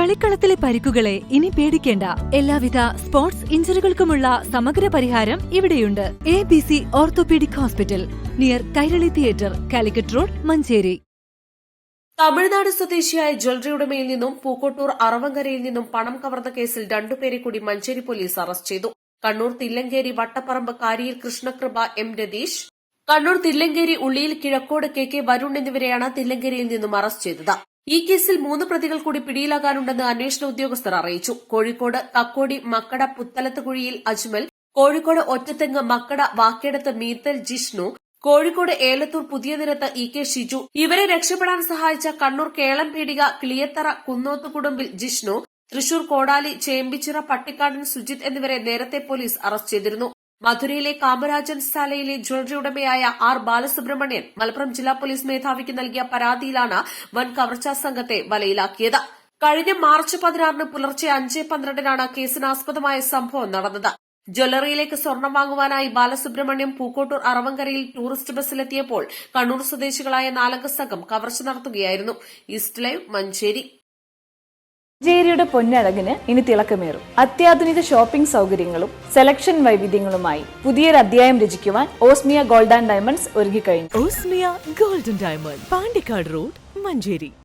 കളിക്കളത്തിലെ പരിക്കുകളെ ഇനി പേടിക്കേണ്ട. എല്ലാവിധ സ്പോർട്സ് ഇഞ്ചുറികൾക്കുമുള്ള സമഗ്ര പരിഹാരം ഇവിടെയുണ്ട്. ABC orthopaedic hospital, near Kairali theatre, Calicut road, Manjeri. Tamil Nadu സ്വദേശിയായ ജ്വല്ലറി ഉടമയിൽ നിന്നും പൂക്കോട്ടൂർ അറവങ്കരയിൽ നിന്നും പണം കവർന്ന കേസിൽ രണ്ടുപേരെ കൂടി മഞ്ചേരി പോലീസ് അറസ്റ്റ് ചെയ്തു. കണ്ണൂർ തില്ലങ്കേരി വട്ടപ്പറമ്പ് കാരിയിൽ കൃഷ്ണകൃപ എം രതീഷ്, കണ്ണൂർ തില്ലങ്കേരി ഉള്ളിയിൽ കിഴക്കോട് KK വരുൺ എന്നിവരെയാണ് തില്ലങ്കേരിയിൽ നിന്നും അറസ്റ്റ് ചെയ്തത്. ഈ കേസിൽ 3 പ്രതികൾ കൂടി പിടിയിലാകാനുണ്ടെന്ന് അന്വേഷണ ഉദ്യോഗസ്ഥർ അറിയിച്ചു. കോഴിക്കോട് കക്കോടി മക്കട പുത്തലത്തുകുഴിയിൽ അജ്മൽ, കോഴിക്കോട് ഒറ്റത്തെങ്ങ് മക്കട വാക്കേടത്ത് മീത്തൽ ജിഷ്ണു, കോഴിക്കോട് ഏലത്തൂർ പുതിയ നിരത്ത് EK ഷിജു. ഇവരെ രക്ഷപ്പെടാൻ സഹായിച്ച കണ്ണൂർ കേളംപീടിക കിളിയത്തറ കുന്നോത്തുകുടുംബിൽ ജിഷ്ണു, തൃശൂർ കോടാലി ചേമ്പിച്ചിറ പട്ടിക്കാടൻ സുജിത് എന്നിവരെ നേരത്തെ പോലീസ് അറസ്റ്റ് ചെയ്തിരുന്നു. മധുരയിലെ കാമരാജൻ ശാലയിലെ ജ്വല്ലറി ഉടമയായ R ബാലസുബ്രഹ്മണ്യൻ മലപ്പുറം ജില്ലാ പോലീസ് മേധാവിക്ക് നൽകിയ പരാതിയിലാണ് വൻ കവർച്ചാ സംഘത്തെ വലയിലാക്കിയത്. കഴിഞ്ഞ മാർച്ച് 16 പുലർച്ചെ 5:12 കേസിനാസ്പദമായ സംഭവം നടന്നത്. ജ്വല്ലറിയിലേക്ക് സ്വർണം വാങ്ങുവാനായി ബാലസുബ്രഹ്മണ്യം പൂക്കോട്ടൂർ അറവങ്കരയിൽ ടൂറിസ്റ്റ് ബസ്സിലെത്തിയപ്പോൾ കണ്ണൂർ സ്വദേശികളായ 4 സംഘം കവർച്ച നടത്തുകയായിരുന്നു. East live, Manjeri. മഞ്ചേരിയുടെ പൊന്നഴകിന് ഇനി തിളക്കമേറും. അത്യാധുനിക ഷോപ്പിംഗ് സൗകര്യങ്ങളും സെലക്ഷൻ വൈവിധ്യങ്ങളുമായി പുതിയൊരു അധ്യായം രചിക്കുവാൻ ഓസ്മിയ ഗോൾഡ് ആൻഡ് ഡയമണ്ട്സ് ഒരുങ്ങിക്കഴിഞ്ഞു. Osmia golden diamond, Pandikkad road, Manjeri.